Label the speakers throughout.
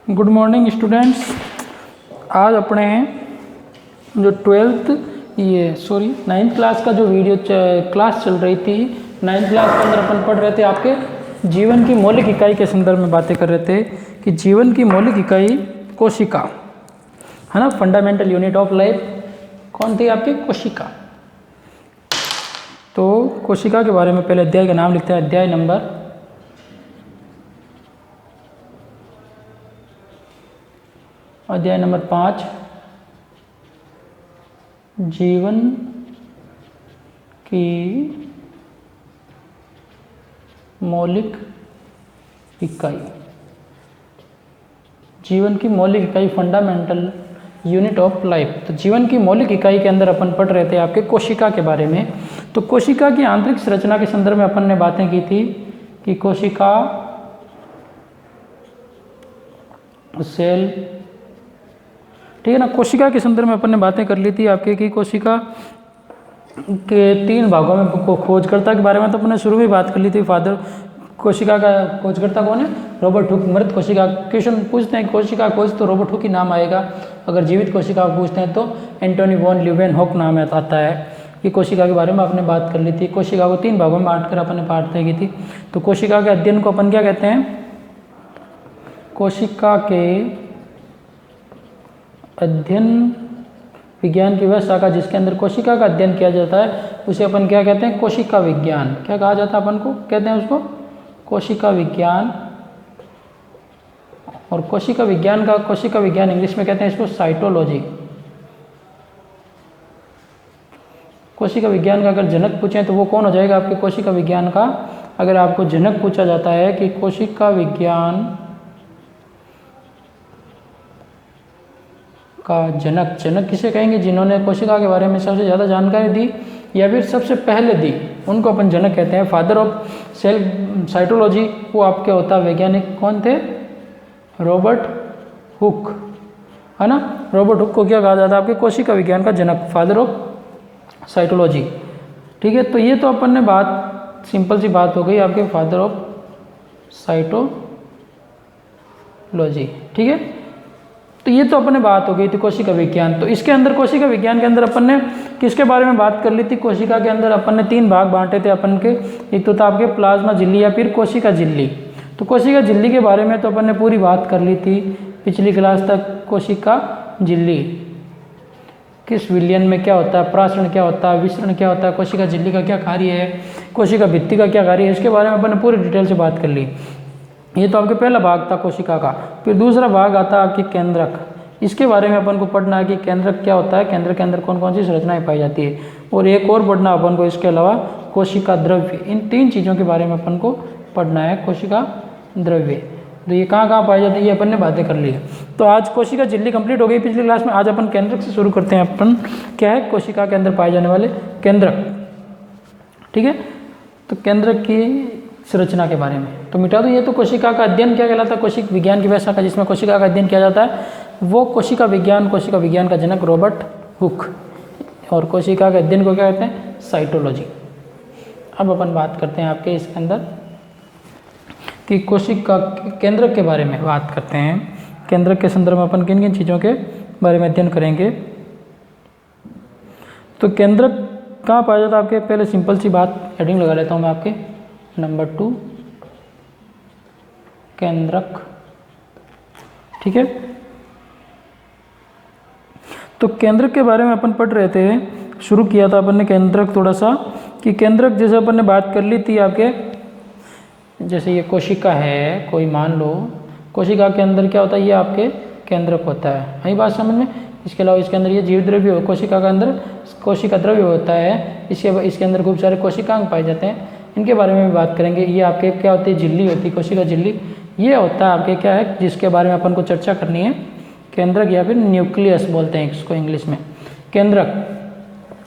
Speaker 1: Good morning students. आज अपने जो नाइन्थ क्लास का जो वीडियो क्लास चल रही थी, नाइन्थ क्लास के अंदर अपन पढ़ रहे थे आपके जीवन की मौलिक इकाई के संदर्भ में बातें कर रहे थे कि जीवन की मौलिक इकाई कोशिका है ना, फंडामेंटल यूनिट ऑफ लाइफ कौन थी आपकी? कोशिका। तो कोशिका के बारे में पहले अध्याय का नाम लिखते हैं, अध्याय नंबर 5, जीवन की मौलिक इकाई। जीवन की मौलिक इकाई फंडामेंटल यूनिट ऑफ लाइफ। तो जीवन की मौलिक इकाई के अंदर अपन पढ़ रहे थे आपके कोशिका के बारे में। तो कोशिका की आंतरिक संरचना के संदर्भ में अपन ने बातें की थी कि कोशिका सेल, ठीक है ना। कोशिका के संदर्भ में अपन ने बातें कर ली थी आपके कि कोशिका के 3 भागों में खोजकर्ता के बारे में तो अपने शुरू में बात कर ली थी। कोशिका का खोजकर्ता कौन है? Robert Hooke. मृत कोशिका क्वेश्चन पूछते हैं, कोशिका खोज तो रॉबर्ट हुक ही नाम आएगा। अगर जीवित कोशिका पूछते हैं तो एंटोनी वॉन ल्यूवेनहॉक नाम आता है। ये कोशिका के बारे में आपने बात कर ली थी। कोशिका को 3 भागों में बांटकर अपन ने बातें की थी। तो कोशिका के अध्ययन को अपन क्या कहते हैं? कोशिका के अध्ययन विज्ञान की वह शाखा जिसके अंदर कोशिका का अध्ययन किया जाता है उसे अपन क्या कहते हैं? कोशिका विज्ञान। क्या कहा जाता है अपन को? कहते हैं उसको कोशिका विज्ञान। और कोशिका विज्ञान इंग्लिश में कहते हैं इसको साइटोलॉजी। कोशिका विज्ञान का अगर जनक पूछें तो वो कौन हो जाएगा आपके कोशिका विज्ञान का? अगर आपको जनक पूछा जाता है कि कोशिका विज्ञान का जनक किसे कहेंगे? जिन्होंने कोशिका के बारे में सबसे ज़्यादा जानकारी दी या फिर सबसे पहले दी, उनको अपन जनक कहते हैं। फादर ऑफ सेल साइटोलॉजी वो आपके होता वैज्ञानिक कौन थे? रॉबर्ट हुक, है ना। रॉबर्ट हुक को क्या कहा जाता है? आपके कोशिका विज्ञान का जनक, फादर ऑफ साइटोलॉजी। ठीक है, तो ये तो अपन ने बात सिंपल सी बात हो गई आपके फादर ऑफ साइटोलॉजी। ठीक है, तो ये तो अपने बात हो गई थी कोशिका विज्ञान। तो इसके अंदर कोशिका विज्ञान के अंदर अपन ने किसके बारे में बात कर ली थी? कोशिका के अंदर अपन ने 3 भाग बांटे थे अपन के। एक तो था आपके प्लाज्मा झिल्ली या फिर कोशिका झिल्ली। तो कोशिका झिल्ली के बारे में तो अपन ने पूरी बात कर ली थी पिछली क्लास तक। कोशिका झिल्ली किस विलयन में क्या होता है, प्रासरण क्या होता है, विसरण क्या होता है, कोशिका झिल्ली का क्या कार्य है, कोशिका भित्ति का क्या कार्य है, इसके बारे में अपन ने पूरी डिटेल से बात कर ली। ये तो आपके पहला भाग था कोशिका का। फिर दूसरा भाग आता है आपकी केंद्रक। इसके बारे में अपन को पढ़ना है कि केंद्रक क्या होता है, केंद्र के अंदर कौन कौन सी संरचनाएं पाई जाती है। और एक और पढ़ना अपन को इसके अलावा कोशिका द्रव्य। इन 3 चीज़ों के बारे में अपन को पढ़ना है। कोशिका द्रव्य तो ये कहाँ पाई जाती है, ये अपन ने बातें कर ली है। तो आज कोशिका झिल्ली कंप्लीट हो गई पिछली क्लास में। आज अपन केंद्रक से शुरू करते हैं। अपन क्या है? कोशिका के अंदर पाए जाने वाले केंद्रक। ठीक है, तो केंद्रक की संरचना के बारे में तो मिटा दो। ये तो कोशिका का अध्ययन क्या कहलाता है? कोशिका विज्ञान की वह शाखा जिसमें कोशिका का अध्ययन किया जाता है वो कोशिका विज्ञान का जनक रॉबर्ट हुक। और कोशिका के अध्ययन को क्या कहते हैं? साइटोलॉजी। अब अपन बात करते हैं आपके इसके अंदर कि कोशिका केंद्रक के बारे में बात करते हैं। केंद्रक के संदर्भ में अपन किन किन चीज़ों के बारे में अध्ययन करेंगे। तो केंद्रक कहाँ पाया जाता है आपके? पहले सिंपल सी बात हेडिंग लगा लेता हूँ मैं आपके। नंबर 2 केंद्रक। ठीक है, तो केंद्रक के बारे में अपन पढ़ रहे थे, शुरू किया था अपन ने केंद्रक थोड़ा सा कि केंद्रक जैसे अपन ने बात कर ली थी आपके, जैसे ये कोशिका है कोई, मान लो कोशिका के अंदर क्या होता है? ये आपके केंद्रक होता है। यही बात समझ में। इसके अलावा इसके अंदर ये जीव द्रव्य हो, कोशिका के अंदर कोशिका द्रव्य होता है। इसके अंदर खूब सारे कोशिकांग पाए जाते हैं। इनके बारे में भी बात करेंगे। ये आपके क्या होती है? झिल्ली होती है, कोशिका झिल्ली। ये होता है आपके क्या है जिसके बारे में अपन को चर्चा करनी है? केंद्रक या फिर न्यूक्लियस बोलते हैं इसको इंग्लिश में, केंद्रक।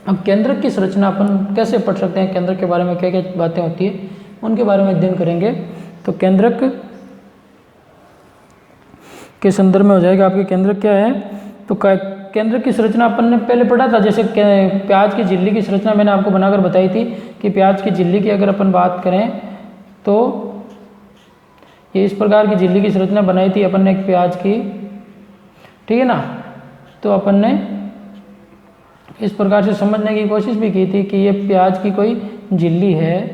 Speaker 1: अब केंद्रक की संरचना अपन कैसे पढ़ सकते हैं? केंद्रक के बारे में क्या क्या बातें होती है उनके बारे में अध्ययन करेंगे। तो केंद्रक के संदर्भ में हो जाएगा आपके केंद्रक क्या है। तो केंद्र की संरचना अपन ने पहले पढ़ा था। जैसे प्याज की झिल्ली की संरचना मैंने आपको बनाकर बताई थी कि प्याज की झिल्ली की अगर अपन बात करें तो ये इस प्रकार की झिल्ली की संरचना बनाई थी अपन ने एक प्याज की, ठीक है ना। तो अपन ने इस प्रकार से समझने की कोशिश भी की थी कि ये प्याज की कोई झिल्ली है,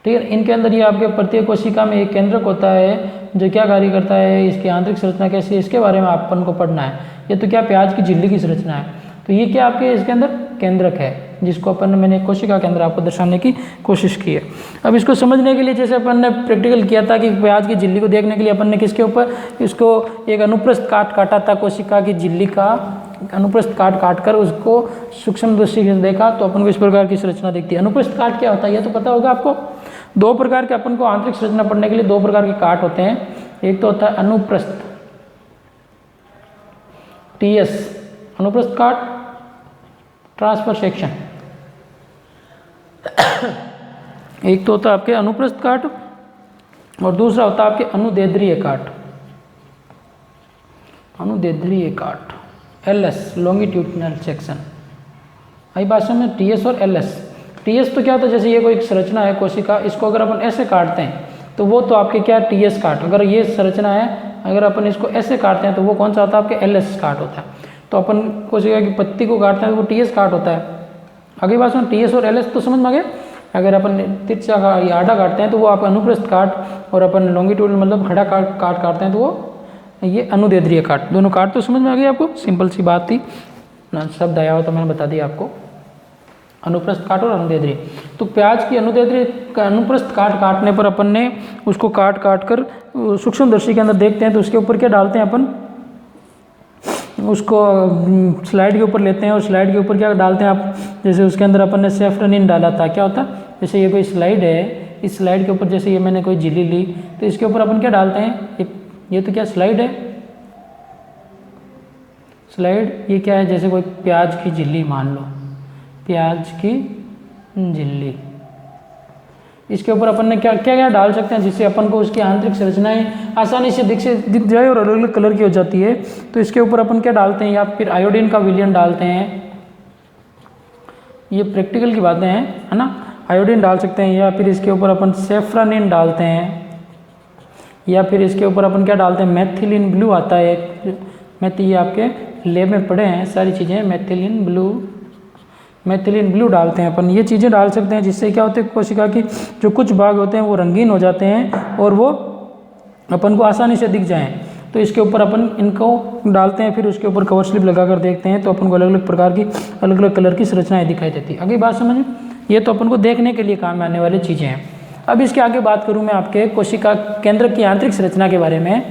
Speaker 1: ठीक है। इनके अंदर ये आपके प्रत्येक कोशिका में एक केंद्रक होता है जो क्या कार्य करता है, इसकी आंतरिक संरचना कैसी है इसके बारे में अपन को पढ़ना है। ये तो क्या प्याज की झिल्ली की संरचना है, तो ये क्या आपके इसके अंदर केंद्रक है जिसको अपन ने मैंने कोशिका के अंदर आपको दर्शाने की कोशिश की है। अब इसको समझने के लिए जैसे अपन ने प्रैक्टिकल किया था कि प्याज की झिल्ली को देखने के लिए अपन ने किसके ऊपर इसको एक अनुप्रस्थ काटा था, कोशिका की झिल्ली का अनुप्रस्थ काट कर उसको सूक्ष्म दृष्टि से देखा तो अपन को इस प्रकार की संरचना दिखती है। अनुप्रस्थ काट क्या होता है ये तो पता होगा आपको। दो प्रकार के अपन को आंतरिक संरचना पढ़ने के लिए दो प्रकार के काट होते हैं। एक तो होता है अनुप्रस्थ TS अनुप्रस्थ काट, ट्रांसफर सेक्शन। एक तो होता है आपके अनुप्रस्थ काट और दूसरा होता है आपके अनुदैर्ध्य काट। अनुदैर्ध्य काट LS लॉन्गिट्यूडिनल सेक्शन। आई भाषा में TS और LS। TS तो क्या होता है, जैसे ये कोई एक संरचना है कोशिका, इसको अगर अपन ऐसे काटते हैं तो वो तो आपके क्या TS काट। अगर ये संरचना है अगर अपन इसको ऐसे काटते हैं तो वो कौन सा होता है आपके LS काट होता है। तो अपन कोशिका की पत्ती को काटते हैं तो वो TS काट होता है। आगे बात सुन, TS और LS तो समझ में आ गया। अगर अपन तिरछा का या आधा काटते हैं तो वो आप अनुप्रस्थ काट और अपन लॉन्गिट्यूडल मतलब खड़ा काट काटते हैं तो वो ये अनुदैर्ध्य काट। दोनों काट तो समझ में आ गई आपको, सिंपल सी बात थी ना, शब्द आया हो तो मैंने बता दिया आपको, अनुप्रस्थ काट और अनुदैर्ध्य। तो प्याज की अनुप्रस्थ काटने पर अपन ने उसको काट कर सूक्ष्मदर्शी के अंदर देखते हैं तो उसके ऊपर क्या डालते हैं अपन, उसको स्लाइड के ऊपर लेते हैं और स्लाइड के ऊपर क्या डालते हैं आप, जैसे उसके अंदर अपन ने सेफ्रोनिन डाला था। क्या होता है, जैसे ये कोई स्लाइड है, इस स्लाइड के ऊपर जैसे ये मैंने कोई झिल्ली ली तो इसके ऊपर अपन क्या डालते हैं, ये तो क्या स्लाइड है, स्लाइड। ये क्या है, जैसे कोई प्याज की झिल्ली मान लो, प्याज की झिल्ली, इसके ऊपर अपन ने क्या क्या डाल सकते हैं जिससे अपन को उसकी आंतरिक संरचनाएं आसानी से दिख जाए और अलग अलग कलर की हो जाती है। तो इसके ऊपर अपन क्या डालते हैं, या फिर आयोडीन का विलयन डालते हैं। ये प्रैक्टिकल की बातें हैं, है ना। आयोडीन डाल सकते हैं, या फिर इसके ऊपर अपन सेफ्रानिन डालते हैं, या फिर इसके ऊपर अपन क्या डालते हैं, मेथिलीन ब्लू आता है। ये आपके लेब में पढ़े हैं सारी चीज़ें, मेथिलीन ब्लू डालते हैं अपन। ये चीज़ें डाल सकते हैं जिससे क्या होते हैं, कोशिका की जो कुछ भाग होते हैं वो रंगीन हो जाते हैं और वो अपन को आसानी से दिख जाएं। तो इसके ऊपर अपन इनको डालते हैं, फिर उसके ऊपर कवर स्लिप लगा कर देखते हैं तो अपन को अलग अलग प्रकार की अलग अलग कलर की संरचनाएं दिखाई देती है। अगली बात समझ, ये तो अपन को देखने के लिए काम में आने वाली चीज़ें हैं। अब इसके आगे बात करूँ मैं आपके कोशिका केंद्रक की आंतरिक संरचना के बारे में।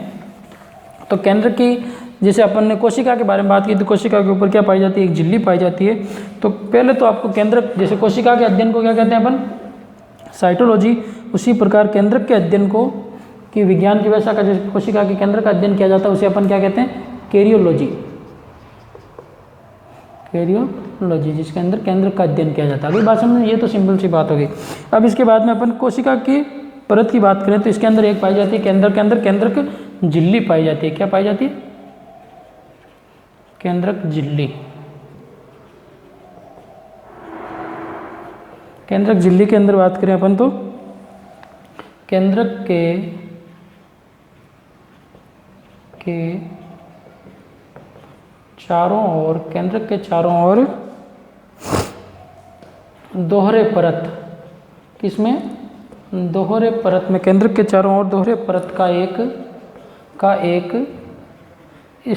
Speaker 1: तो केंद्रक की, जैसे अपन ने कोशिका के बारे में बात की तो कोशिका के ऊपर क्या पाई जाती है, एक झिल्ली पाई जाती है। तो पहले तो आपको केंद्रक, जैसे कोशिका के अध्ययन को क्या कहते हैं अपन, साइटोलॉजी, उसी प्रकार केंद्रक के अध्ययन को कि विज्ञान की भाषा का जैसे कोशिका के केंद्र का अध्ययन किया जाता है उसे अपन क्या कहते हैं, कैरियोलॉजी। कैरियोलॉजी जिसके अंदर केंद्रक का अध्ययन किया जाता है। अगली बात समझ, ये तो सिंपल सी बात होगी। अब इसके बाद में अपन कोशिका की परत की बात करें तो इसके अंदर एक पाई जाती है केंद्रक के अंदर केंद्रक झिल्ली पाई जाती है। क्या पाई जाती है, केंद्रक झिल्ली। केंद्रक झिल्ली के अंदर बात करें अपन तो केंद्रक के चारों ओर, केंद्रक के चारों ओर दोहरे परत, किसमें, दोहरे परत में, केंद्रक के चारों ओर दोहरे परत का एक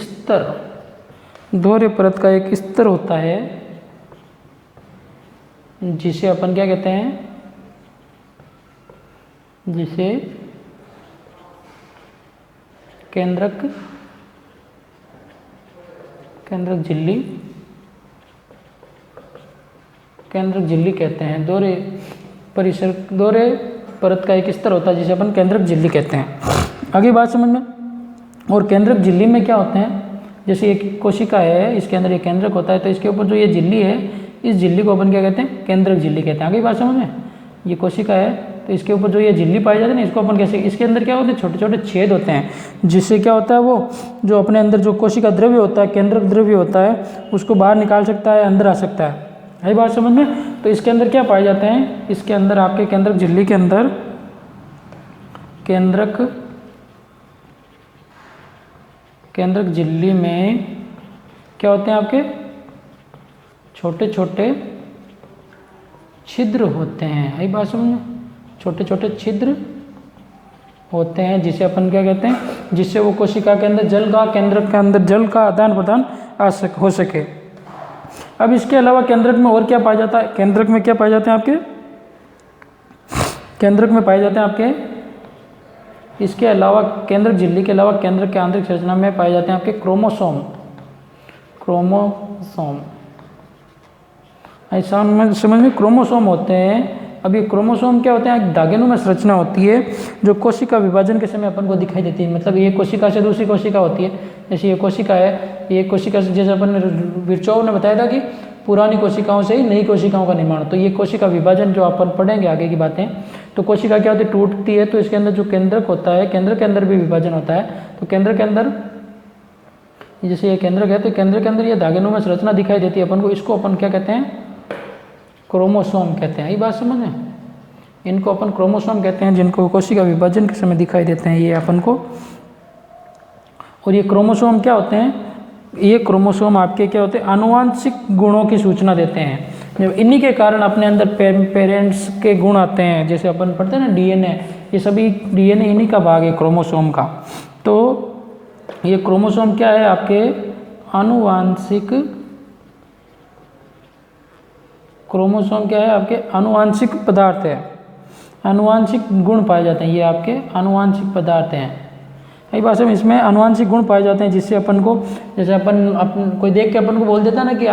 Speaker 1: स्तर, दोहरे परत का एक स्तर होता है जिसे अपन क्या कहते हैं, जिसे केंद्रक झिल्ली कहते हैं। दोहरे परत का एक स्तर होता है जिसे अपन केंद्रक झिल्ली कहते हैं। आगे बात समझ में। और केंद्रक झिल्ली में क्या होते हैं, जैसे एक कोशिका है, इसके अंदर एक केंद्रक होता है, तो इसके ऊपर जो ये झिल्ली है, इस झिल्ली को अपन क्या कहते हैं, केंद्रक झिल्ली कहते हैं। आगे बात समझ में। ये कोशिका है तो इसके ऊपर जो ये झिल्ली पाई जाती है ना, इसको अपन कैसे, इसके अंदर क्या होते हैं, छोटे छोटे छेद होते हैं जिससे क्या होता है, वो जो अपने अंदर जो कोशिका द्रव्य होता है, केंद्रक द्रव्य होता है, उसको बाहर निकाल सकता है, अंदर आ सकता है। यही बात समझ में। तो इसके अंदर क्या पाए जाते हैं, इसके अंदर आपके केंद्रक झिल्ली के अंदर केंद्रक झिल्ली में क्या होते हैं आपके छोटे छोटे छिद्र होते हैं। यही बात समझो, छोटे छोटे छिद्र होते हैं जिसे अपन क्या कहते हैं, जिससे वो कोशिका के अंदर जल का, केंद्रक के अंदर जल का आदान प्रदान हो सके। अब इसके अलावा केंद्रक में और क्या पाया जाता है, केंद्रक में क्या पाए जाते हैं आपके, केंद्रक में पाए जाते हैं आपके, इसके अलावा केंद्रक झिल्ली के अलावा केंद्रक के आंतरिक संरचना में पाए जाते हैं आपके क्रोमोसोम। ऐसा समझ में क्रोमोसोम होते हैं। अब ये क्रोमोसोम क्या होते हैं, धागेनुमा संरचना होती है जो कोशिका विभाजन के समय अपन को दिखाई देती है। मतलब ये कोशिका से दूसरी कोशिका होती है, जैसे ये कोशिका है, ये कोशिका से, जैसे अपन विरचोव ने बताया था कि पुरानी कोशिकाओं से ही नई कोशिकाओं का निर्माण। तो ये कोशिका विभाजन जो अपन पढ़ेंगे आगे की बातें, तो कोशिका क्या होती है, टूटती है, तो इसके अंदर जो केंद्रक होता है, केंद्र के अंदर भी विभाजन होता है। तो केंद्र के अंदर, जैसे ये केंद्रक है, तो केंद्र के अंदर ये धागेनुमा संरचना दिखाई देती है अपन को, इसको अपन क्या कहते हैं, क्रोमोसोम कहते हैं। यही बात समझ में, इनको अपन क्रोमोसोम कहते हैं, जिनको कोशिका विभाजन के समय दिखाई देते हैं ये अपन को। और ये क्रोमोसोम क्या होते हैं, ये क्रोमोसोम आपके क्या होते हैं, आनुवांशिक गुणों की सूचना देते हैं। जब इन्हीं के कारण अपने अंदर पेरेंट्स के गुण आते हैं, जैसे अपन पढ़ते हैं ना डीएनए, ये सभी डीएनए इन्हीं का भाग है क्रोमोसोम का। तो ये क्रोमोसोम क्या है आपके, आनुवांशिक, क्रोमोसोम क्या है आपके, आनुवांशिक पदार्थ है, आनुवांशिक गुण पाए जाते हैं, ये आपके आनुवांशिक पदार्थ हैं। यही बात है, इसमें आनुवांशिक गुण पाए जाते हैं जिससे अपन को, जैसे अपन कोई देख के अपन को बोल देता है ना कि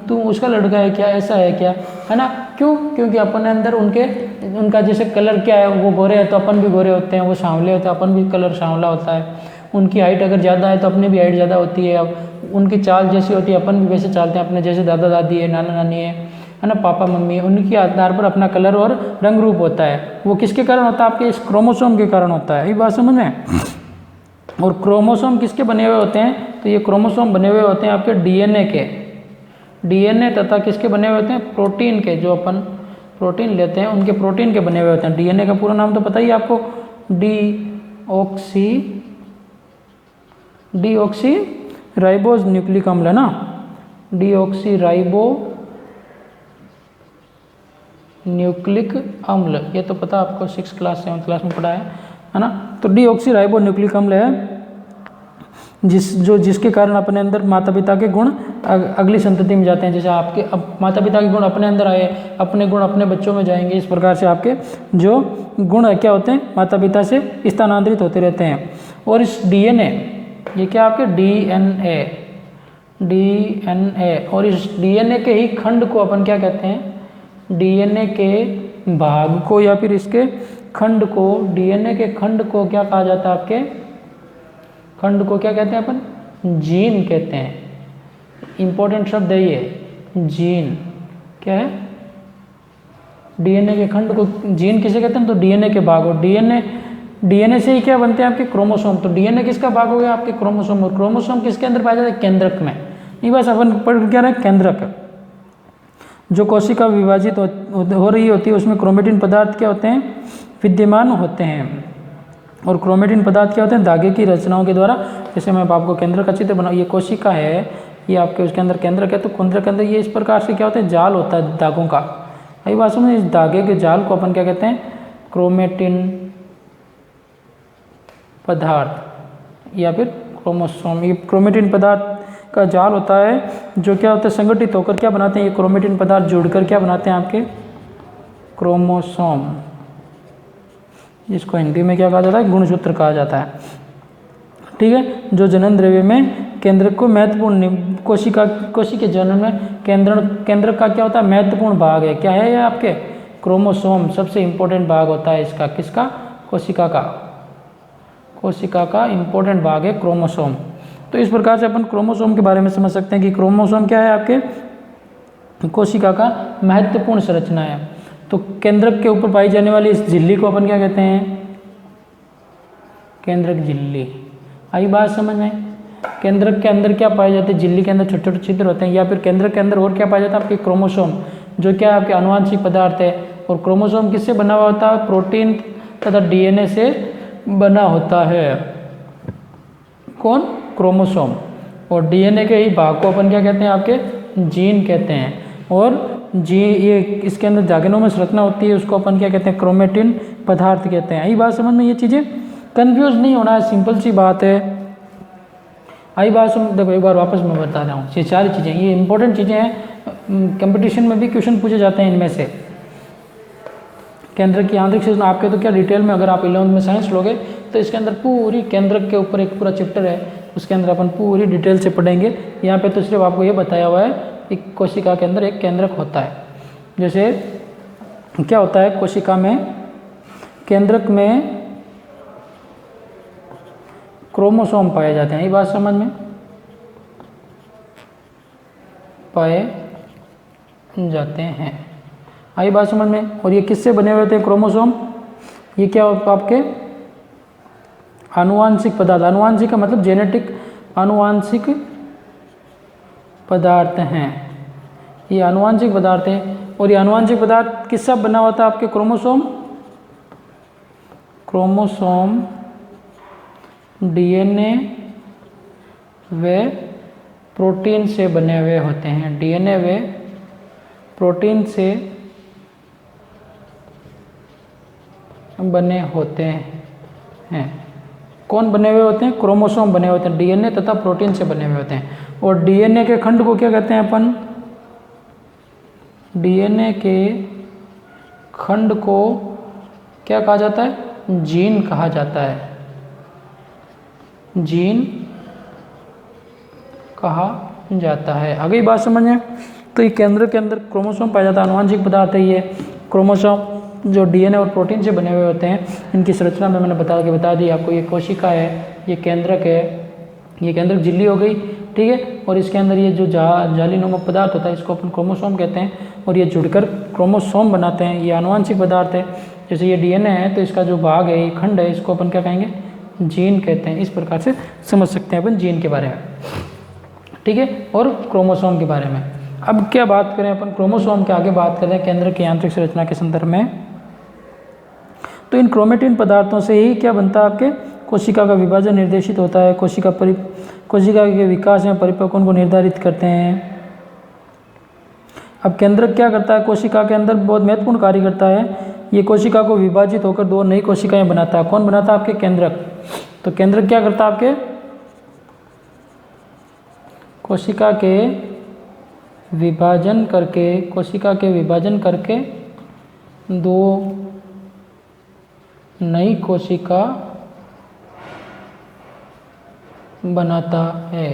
Speaker 1: तू उसका लड़का है क्या, ऐसा है क्या, है ना, क्यों, क्योंकि अपन अंदर उनका जैसे कलर क्या है, वो गोरे है तो अपन भी गोरे होते हैं, वो सांवले होते हैं अपन भी कलर सांवला होता है, उनकी हाइट अगर ज़्यादा है तो अपनी भी हाइट ज़्यादा होती है, अब उनकी चाल जैसी होती है अपन भी वैसे चालते हैं, अपने जैसे दादा दादी है, नाना नानी है ना, पापा मम्मी है, उनके आधार पर अपना कलर और रंग रूप होता है। वो किसके कारण होता है, आपके इस क्रोमोसोम के कारण होता है। यही बात समझ में। और क्रोमोसोम किसके बने हुए होते हैं, तो ये क्रोमोसोम बने हुए होते हैं आपके डीएनए के, डीएनए तथा किसके बने हुए होते हैं, प्रोटीन के, जो अपन प्रोटीन लेते हैं उनके प्रोटीन के बने हुए होते हैं। डीएनए का पूरा नाम तो पता ही है आपको, डीऑक्सी राइबोज न्यूक्लिक अम्ल है ना, डीऑक्सी राइबो न्यूक्लिक अम्ल, ये तो पता आपको 6 क्लास 7 क्लास में पढ़ा है ना। तो डीऑक्सी राइबो न्यूक्लिक अम्ल है जिसके कारण अपने अंदर माता पिता के गुण अगली संतति में जाते हैं। जैसे आपके अब माता पिता के गुण अपने अंदर आए, अपने गुण अपने बच्चों में जाएंगे, इस प्रकार से आपके जो गुण है क्या होते हैं, माता पिता से स्थानांतरित होते रहते हैं। और इस डीएनए, ये क्या आपके डीएनए, और इस डीएनए के ही खंड को अपन क्या कहते हैं, डीएनए के भाग को या फिर इसके खंड को, डीएनए के खंड को क्या कहा जाता है, आपके खंड को क्या कहते हैं अपन, जीन कहते हैं। इंपॉर्टेंट शब्द है ये, जीन क्या है, डीएनए के खंड को जीन किसे कहते हैं, तो डीएनए के भाग। और डीएनए से ही क्या बनते हैं आपके क्रोमोसोम। तो डीएनए किसका भाग हो गया, आपके क्रोमोसोम। और क्रोमोसोम किसके अंदर पाया जाता है, केंद्रक में। ये बस अपन पढ़ क्या रहे, केंद्रक, जो कोशिका विभाजित हो रही होती है उसमें क्रोमेटिन पदार्थ क्या होते हैं, विद्यमान होते हैं। और क्रोमेटिन पदार्थ क्या होते हैं, धागे की रचनाओं के द्वारा, जैसे मैं आपको केंद्र का चित्र बना, ये कोशिका है, ये आपके उसके अंदर केंद्रक है, तो केंद्र के अंदर ये इस प्रकार से क्या होता है, जाल होता है धागों का। यही बात समझ, इस धागे के जाल को अपन क्या कहते हैं, क्रोमेटिन पदार्थ या फिर क्रोमोसोम। ये क्रोमेटिन पदार्थ का जाल होता है जो क्या होता है, संगठित होकर क्या बनाते हैं, ये क्रोमेटिन पदार्थ जुड़कर क्या बनाते हैं आपके क्रोमोसोम, जिसको हिंदी में क्या कहा जाता है, गुणसूत्र कहा जाता है। ठीक है, जो जनन द्रव्य में केंद्रक को महत्वपूर्ण, कोशिका जनन में केंद्रक का क्या होता है, महत्वपूर्ण भाग है। क्या है ये आपके क्रोमोसोम, सबसे इंपॉर्टेंट भाग होता है इसका, किसका, कोशिका का इंपॉर्टेंट भाग है क्रोमोसोम। तो इस प्रकार से अपन क्रोमोसोम के बारे में समझ सकते हैं कि क्रोमोसोम क्या है, आपके कोशिका का महत्वपूर्ण संरचना है। तो केंद्रक के ऊपर पाई जाने वाली इस झिल्ली को अपन क्या कहते हैं, केंद्रक झिल्ली। आई बात समझ में। केंद्रक के अंदर क्या पाए जाते हैं, झिल्ली के अंदर छोटे छोटे छिद्र होते हैं, या फिर केंद्रक के अंदर और क्या पाया जाता है, आपके क्रोमोसोम, जो क्या आपके आनुवांशिक पदार्थ है। और क्रोमोसोम किससे बना हुआ होता है, प्रोटीन तथा डीएनए से बना होता है। कौन? क्रोमोसोम। और डीएनए के ही भाग को अपन क्या कहते हैं? आपके जीन कहते हैं। और ये इसके अंदर जागेनों में संरचना होती है, उसको अपन क्या कहते हैं? क्रोमेटिन पदार्थ कहते हैं। यही बात समझ में, ये चीज़ें कंफ्यूज नहीं होना है, सिंपल सी बात है। आई बात समझ। देखो एक बार वापस मैं बता रहा हूँ, ये सारी चीज़ें ये इंपॉर्टेंट चीज़ें हैं, कंपटीशन में भी क्वेश्चन पूछे जाते हैं इनमें से। केंद्रक की आंतरिक संरचना आपके तो क्या डिटेल में, अगर आप 11वीं में साइंस लोगे तो इसके अंदर पूरी केंद्रक के ऊपर एक पूरा चैप्टर है, उसके अंदर अपन पूरी डिटेल से पढ़ेंगे। यहाँ पे तो सिर्फ आपको ये बताया हुआ है कि कोशिका के अंदर एक केंद्रक होता है। जैसे क्या होता है कोशिका में? केंद्रक में क्रोमोसोम पाए जाते हैं। ये बात समझ में? पाए जाते हैं। आई बात समझ में? और ये किससे बने हुए होते हैं क्रोमोसोम? ये क्या आपके आनुवांशिक पदार्थ, आनुवांशिक का मतलब जेनेटिक, आनुवांशिक पदार्थ हैं। ये आनुवांशिक पदार्थ हैं। और ये आनुवांशिक पदार्थ किससे बना होता है? आपके क्रोमोसोम, क्रोमोसोम, डीएनए व प्रोटीन से बने हुए होते हैं। डीएनए व प्रोटीन से बने होते हैं। कौन बने हुए होते हैं? क्रोमोसोम बने होते हैं, डीएनए तथा प्रोटीन से बने हुए होते हैं। और डीएनए के खंड को क्या कहते हैं अपन? डीएनए के खंड को क्या कहा जाता है? जीन कहा जाता है। जीन कहा जाता है। आगे बात समझें तो ये केंद्र के अंदर क्रोमोसोम पाया जाता है, आनुवांशिक पदार्थ है ये क्रोमोसोम जो डीएनए और प्रोटीन से बने हुए होते हैं। इनकी संरचना में मैंने बता दी आपको। ये कोशिका है, ये केंद्रक है, ये केंद्रक झिल्ली हो गई, ठीक है। और इसके अंदर ये जो जालीनुमा पदार्थ होता है इसको अपन क्रोमोसोम कहते हैं। और ये जुड़कर क्रोमोसोम बनाते हैं। ये आनुवांशिक पदार्थ है। जैसे ये डीएनए है तो इसका जो भाग है, ये खंड है, इसको अपन क्या कहेंगे? जीन कहते हैं। इस प्रकार से समझ सकते हैं अपन जीन के बारे में, ठीक है। और क्रोमोसोम के बारे में अब क्या बात करें अपन? क्रोमोसोम के आगे बात करें केंद्र की आंतरिक संरचना के संदर्भ में। तो इन क्रोमेटिन पदार्थों से ही क्या बनता है? आपके कोशिका का विभाजन निर्देशित होता है। कोशिका के विकास में परिपक्वन को निर्धारित करते हैं। अब केंद्रक क्या करता है? कोशिका के अंदर बहुत महत्वपूर्ण कार्य करता है। ये कोशिका को विभाजित होकर दो नई कोशिकाएं बनाता है। कौन बनाता है? आपके केंद्रक। तो केंद्रक क्या करता है? आपके कोशिका के विभाजन करके दो नई कोशिका बनाता है।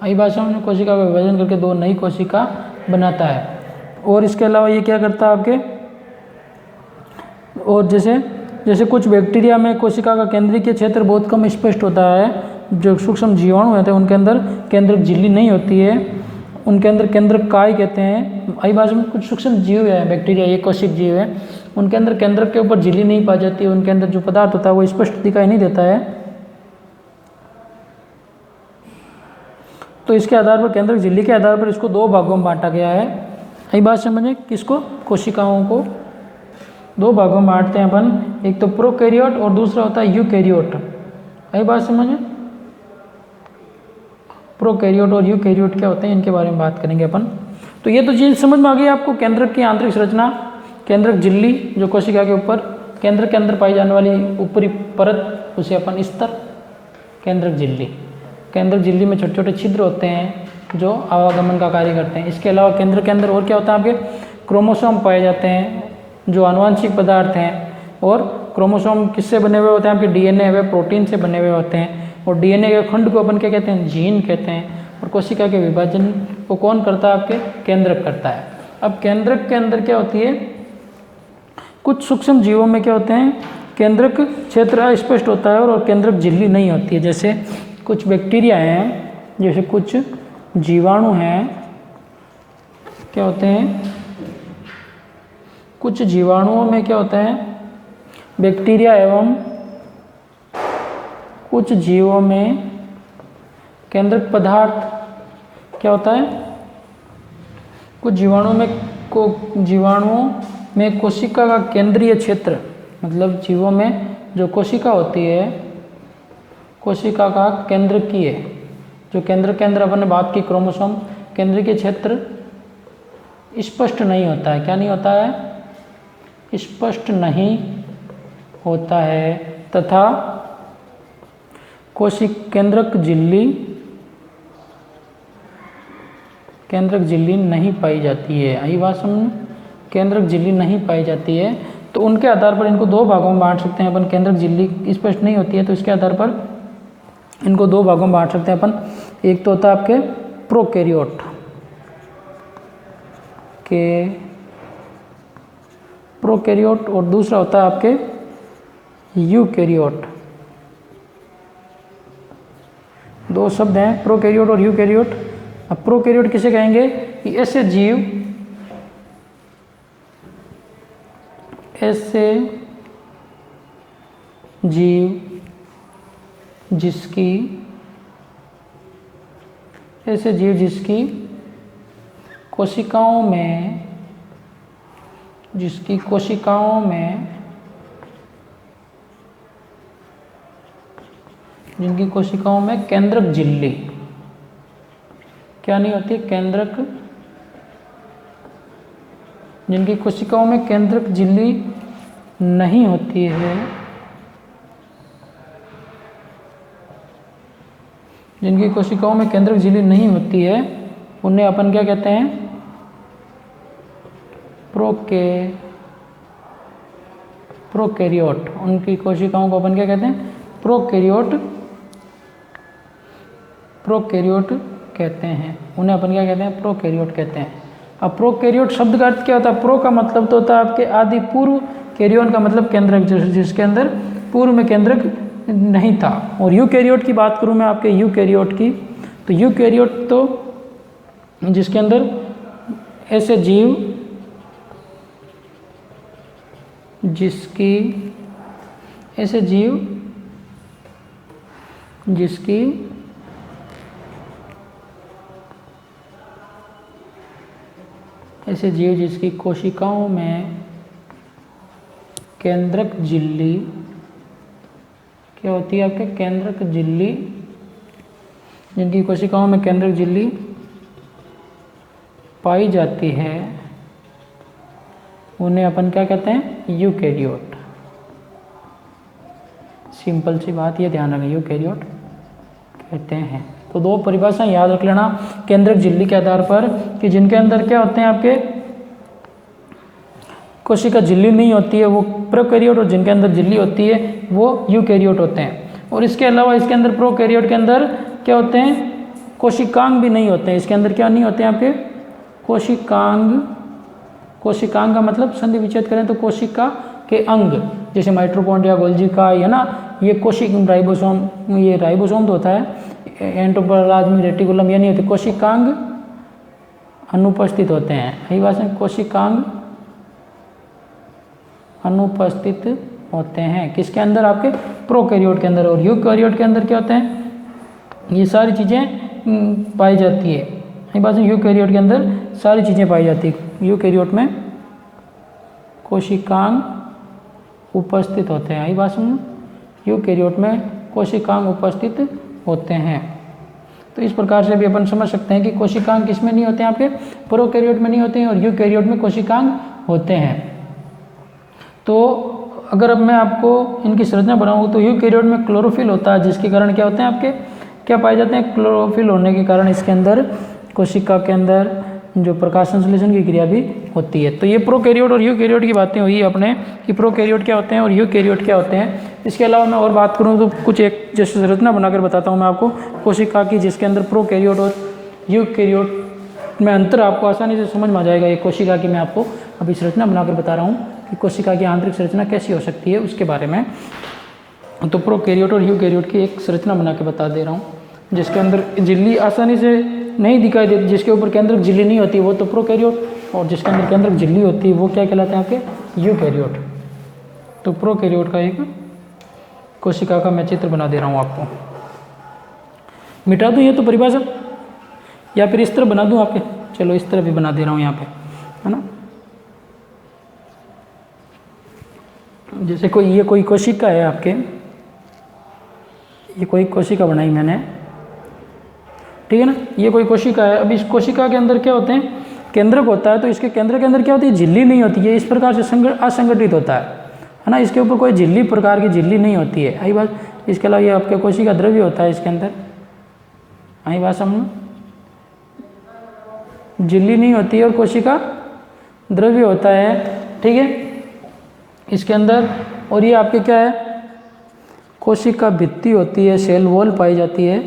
Speaker 1: आई भाषा में कोशिका का विभाजन करके दो नई कोशिका बनाता है। और इसके अलावा ये क्या करता है आपके? और जैसे कुछ बैक्टीरिया में कोशिका का केंद्रीय क्षेत्र बहुत कम स्पष्ट होता है। जो सूक्ष्म जीवाणु होते हैं उनके अंदर केंद्रक झिल्ली नहीं होती है, उनके अंदर केंद्रक काय कहते हैं। आई भाषा में कुछ सूक्ष्म जीव है, बैक्टीरिया एक कोशिक जीव है, उनके अंदर केंद्रक के ऊपर झिल्ली नहीं पाई जाती है। उनके अंदर जो पदार्थ होता है वो स्पष्ट दिखाई नहीं देता है। तो इसके आधार पर केंद्रक झिल्ली के आधार पर इसको दो भागों में बांटा गया है। यही बात समझे? किसको? कोशिकाओं को दो भागों में बांटते हैं अपन, एक तो प्रोकैरियोट और दूसरा होता है यूकैरियोट। यही बात समझे? प्रोकैरियोट और यूकैरियोट क्या होते हैं इनके बारे में बात करेंगे अपन। तो ये तो चीज़ समझ में आ गई आपको। केंद्रक की आंतरिक संरचना, केंद्रक झिल्ली जो कोशिका के ऊपर केंद्र के अंदर पाई जाने वाली ऊपरी परत, उसे अपन स्तर केंद्रक झिल्ली। केंद्रक झिल्ली में छोटे छोटे छिद्र होते हैं जो आवागमन का कार्य करते हैं। इसके अलावा केंद्र के अंदर और क्या होता है? आपके क्रोमोसोम पाए जाते हैं जो आनुवांशिक पदार्थ हैं। और क्रोमोसोम किससे बने हुए होते हैं? आपके डीएनए व प्रोटीन से बने हुए होते हैं। और डीएनए के खंड को अपन क्या कहते हैं? जीन कहते हैं। और कोशिका के विभाजन को कौन करता है? आपके केंद्रक करता है। अब केंद्रक के अंदर क्या होती है? कुछ सूक्ष्म जीवों में क्या होते हैं? केंद्रक क्षेत्र अस्पष्ट होता है और केंद्रक झिल्ली नहीं होती है। जैसे कुछ बैक्टीरिया हैं, जैसे कुछ जीवाणु हैं, क्या होते हैं? कुछ जीवाणुओं में क्या होता है? बैक्टीरिया एवं कुछ जीवों में केंद्रक पदार्थ क्या होता है? कुछ जीवाणुओं में कोशिका का केंद्रीय क्षेत्र, मतलब जीवों में जो कोशिका होती है, कोशिका का केंद्रकीय, जो केंद्र के अंदर अपन ने बात की क्रोमोसोम, केंद्रकीय क्षेत्र स्पष्ट नहीं होता है। क्या नहीं होता है? स्पष्ट नहीं होता है तथा केंद्रक झिल्ली नहीं पाई जाती है। आई बात समझ? केंद्रक झिल्ली नहीं पाई जाती है तो उनके आधार पर इनको दो भागों में बांट सकते हैं अपन। केंद्रक झिल्ली स्पष्ट नहीं होती है तो इसके आधार पर इनको दो भागों में बांट सकते हैं अपन। एक तो होता है आपके प्रोकैरियोट और दूसरा होता है आपके यूकैरियोट। दो शब्द हैं, प्रोकैरियोट और यूकैरियोट। अब प्रोकैरियोट किसे कहेंगे? कि ऐसे जीव जिसकी कोशिकाओं में केंद्रक झिल्ली क्या नहीं होती? जिनकी कोशिकाओं में केंद्रक झिल्ली नहीं होती है, जिनकी कोशिकाओं में केंद्रक झिल्ली नहीं होती है उन्हें अपन क्या कहते हैं? प्रोकैरियोट। उनकी कोशिकाओं को अपन क्या कहते हैं? प्रोकैरियोट कहते हैं। उन्हें अपन क्या कहते हैं? प्रोकैरियोट कहते हैं। अब प्रोकैरियोट शब्द का अर्थ क्या होता है? प्रो का मतलब तो होता है आपके आदि पूर्व, कैरियोन का मतलब केंद्रक, जिसके अंदर पूर्व में केंद्रक नहीं था। और यूकैरियोट की बात करूं मैं आपके यूकैरियोट की, तो यूकैरियोट तो जिसके अंदर ऐसे जीव जिसकी कोशिकाओं में केंद्रक झिल्ली क्या होती है? आपके केंद्रक झिल्ली, जिनकी कोशिकाओं में केंद्रक झिल्ली पाई जाती है उन्हें अपन क्या कहते हैं? यूकैरियोट। सिंपल सी बात, ये ध्यान रखें, यूकैरियोट कहते हैं। तो दो परिभाषाएं याद रख लेना केंद्रक झिल्ली के आधार पर कि जिनके अंदर क्या होते हैं? आपके कोशिका झिल्ली नहीं होती है वो प्रोकैरियोट, और जिनके अंदर झिल्ली होती है वो यूकैरियोट होते हैं। और इसके अलावा इसके अंदर प्रोकैरियोट के अंदर क्या होते हैं? कोशिकांग भी नहीं होते हैं। इसके अंदर क्या नहीं होते हैं? आपके कोशिकांग का मतलब संधि विच्छेद करें तो कोशिका के अंग, जैसे माइटोकॉन्ड्रिया, गोल्जी का, है ना, ये राइबोसोम, ये राइबोसोम तो होता है, एंडोप्लाज्मिक रेटिकुलम ये नहीं होते। कोशिकांग अनुपस्थित होते हैं। यही बात है, कोशिकांग अनुपस्थित होते हैं किसके अंदर? आपके प्रोकैरियोट के अंदर। और यूकैरियोट के अंदर क्या होते हैं? ये सारी चीज़ें पाई जाती है। यही बात है, यूकैरियोट के अंदर सारी चीज़ें पाई जाती है। यूकैरियोट में कोशिकांग उपस्थित होते हैं। यही बात समझो, यूकैरियोट में कोशिकांग उपस्थित होते हैं। तो इस प्रकार से भी अपन समझ सकते हैं कि कोशिकांग किस में नहीं होते हैं? आपके प्रोकैरियोट में नहीं होते हैं और यूकैरियोट में कोशिकांग होते हैं। तो अगर अब मैं आपको इनकी संरचना बनाऊँ तो यूकैरियोट में क्लोरोफिल होता है, जिसके कारण क्या होते हैं? आपके क्या पाए जाते हैं? क्लोरोफिल होने के कारण इसके अंदर, कोशिका के अंदर जो प्रकाश संश्लेषण की क्रिया भी होती है। तो ये प्रोकैरियोट और यूकैरियोट की बातें हुई अपने कि प्रोकैरियोट क्या होते हैं और यूकैरियोट क्या होते हैं। इसके अलावा मैं और बात करूँ तो कुछ एक जैसे संरचना बनाकर बताता हूँ मैं आपको कोशिका की, जिसके अंदर प्रोकैरियोट और यूकैरियोट में अंतर आपको आसानी से समझ में आ जाएगा। ये कोशिका की मैं आपको अभी संरचना बनाकर बता रहा हूँ कि कोशिका की आंतरिक संरचना कैसी हो सकती है उसके बारे में। तो प्रोकैरियोट और यूकैरियोट की एक संरचना बना के बता दे रहा हूँ, जिसके अंदर झिल्ली आसानी से नहीं दिखाई देती, जिसके ऊपर केंद्रक झिल्ली नहीं होती वो तो प्रोकैरियोट, और जिसके अंदर केंद्रक झिल्ली होती है वो क्या कहलाते हैं? आपके यूकैरियोट। तो प्रोकैरियोट का एक कोशिका का मैं चित्र बना दे रहा हूँ आपको। मिटा दूँ ये तो परिभाषा, या फिर इस तरह बना दूँ आपके? चलो इस तरह भी बना दे रहा हूँ यहाँ पे, है ना। जैसे कोई ये कोई कोशिका है आपके, ये कोई कोशिका बनाई मैंने, ठीक है ना, ये कोई कोशिका है। अब इस कोशिका के अंदर क्या होते हैं, केंद्रक होता है, तो इसके केंद्र के अंदर क्या होती है, झिल्ली नहीं होती है, इस प्रकार से असंगठित होता है ना, इसके ऊपर कोई झिल्ली प्रकार की झिल्ली नहीं होती है। आई बात। इसके अलावा ये आपके कोशिका द्रव्य होता है इसके अंदर, आई बात समझ, झिल्ली नहीं होती है और कोशिका द्रव्य होता है, ठीक है इसके अंदर। और ये आपके क्या है, कोशिका भित्ति होती है, सेल वॉल पाई जाती है,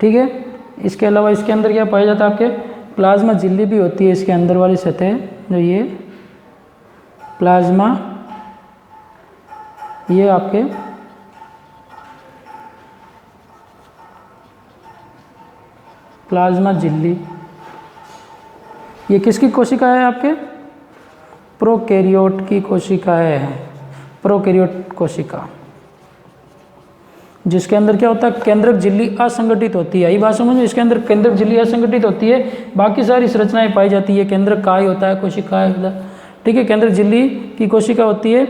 Speaker 1: ठीक है। इसके अलावा इसके अंदर क्या पाया जाता है, आपके प्लाज्मा झिल्ली भी होती है इसके अंदर वाली सतह, जो ये प्लाज्मा, ये आपके प्लाज्मा झिल्ली, ये किसकी कोशिका है, आपके प्रोकैरियोट की कोशिका है, प्रोकैरियोट कोशिका, जिसके अंदर क्या होता है, केंद्रक झिल्ली असंगठित होती है। ये बात समझो, इसके अंदर केंद्रक झिल्ली असंगठित होती है, बाकी सारी संरचनाएं पाई जाती है, केंद्रक काय होता है, कोशिकाएं होता है, ठीक है। केंद्रक झिल्ली की कोशिका होती है,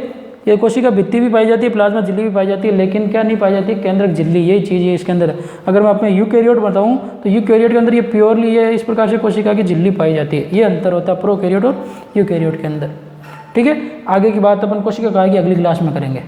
Speaker 1: ये कोशिका भित्ति भी पाई जाती है, प्लाज्मा झिल्ली भी पाई जाती है, लेकिन क्या नहीं पाई जाती, केंद्रक झिल्ली, यही चीज़ है इसके अंदर। अगर मैं अपने यूकैरियोट बताऊं तो यूकैरियोट के अंदर ये प्योरली ये इस प्रकार से कोशिका की झिल्ली पाई जाती है, ये अंतर होता है प्रोकैरियोट और यूकैरियोट के अंदर, ठीक है। आगे की बात अपन कोशिका काय की अगली क्लास में करेंगे।